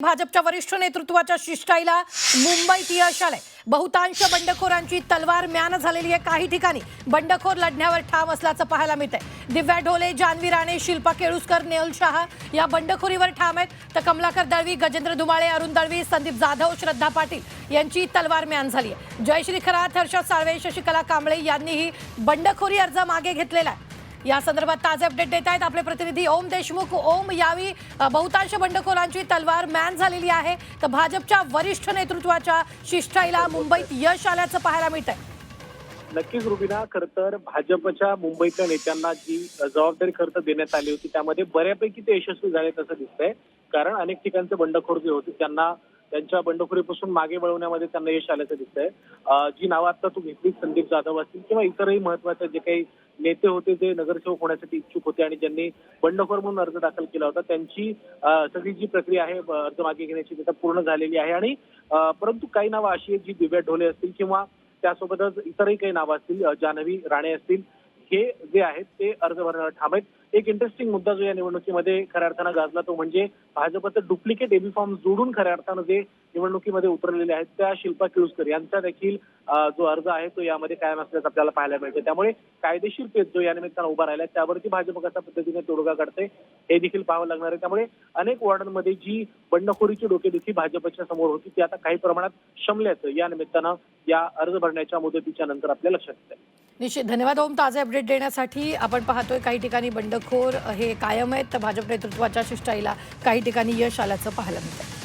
भाजपच्या वरिष्ठ नेतृत्वाच्या शिष्टाईला मुंबईत यश आलंय। बहुतांश बंडखोरांची तलवार म्यान झालेली आहे। काही ठिकाणी बंडखोर लढण्यावर ठाम असल्याचं पाहायला मिळतंय। दिव्या ढोले, जान्हवी राणे, शिल्पा केळुसकर, नेहल शहा या बंडखोरीवर ठाम आहेत, तर कमलाकर दळवी, गजेंद्र धुमाळे, अरुण दळवी, संदीप जाधव, श्रद्धा पाटील यांची तलवार म्यान झाली आहे। जयश्री खरात, हर्षद साळवे, शशिकला कांबळे यांनीही बंडखोरी अर्ज मागे घेतलेला आहे। या संदर्भात ताजे अपडेट देत आहेत आपले प्रतिनिधी ओम देशमुख। ओम, यावेळी बहुतांश बंडखोरांची तलवार म्यान झालेली आहे, तर भाजपच्या वरिष्ठ नेतृत्वाच्या शिष्टाईला मुंबईत यश आल्याचं पाहायला मिळतंय। नक्कीच रुबीना, खरं तर भाजपच्या मुंबईतल्या नेत्यांना जी जबाबदारी खरं तर देण्यात आली होती त्यामध्ये बऱ्यापैकी ते यशस्वी झाले असं दिसतंय। कारण अनेक ठिकाणचे बंडखोर जे होते त्यांना त्यांच्या बंडखोरीपासून मागे वळवण्यामध्ये त्यांना यश आल्याचं दिसतंय। जी नावं आता तू घेतली, संदीप जाधव असतील किंवा इतरही महत्वाचे जे काही नेते होते जे नगरसेवक होण्यासाठी इच्छुक होते आणि ज्यांनी बंडखोर म्हणून अर्ज दाखल केला होता, त्यांची सगळी जी प्रक्रिया आहे अर्ज मागे घेण्याची ती पूर्ण झालेली आहे। आणि परंतु काही नावं अशी आहेत जी दिव्या ढोले असतील किंवा त्यासोबतच इतरही काही नावं असतील, जान्हवी राणे असतील, हे जे आहेत ते अर्ज भरण्यावर ठाम आहेत। एक इंटरेस्टिंग मुद्दा जो या निवडणुकीमध्ये खऱ्या अर्थानं गाजला तो म्हणजे भाजपचं डुप्लिकेट एबी फॉर्म जोडून खऱ्या अर्थानं जे निवडणुकीमध्ये उतरलेले आहेत त्या शिल्पा केळुसकर यांचा देखील जो अर्ज आहे तो यामध्ये कायम असल्याचं आपल्याला पाहायला मिळते। त्यामुळे कायदेशीर पेच जो या निमित्तानं उभा राहिला त्यावरती भाजप कशा पद्धतीने तोडगा काढते हे देखील पाहावं लागणार आहे। त्यामुळे अनेक वॉर्डांमध्ये जी बंडखोरीची डोकेदुखी भाजपच्या समोर होती ती आता काही प्रमाणात शमल्याचं या निमित्तानं या अर्ज भरण्याच्या मुदतीच्या नंतर आपल्या लक्षात येतं। निश्चित, धन्यवाद ओम ताजे अपडेट देण्यासाठी। आपण पाहतोय काही ठिकाणी बंडखोर हे कायम आहेत, तर भाजप नेतृत्वाच्या शिष्टाईला काही ठिकाणी यश आल्याचं पाहायला मिळतं।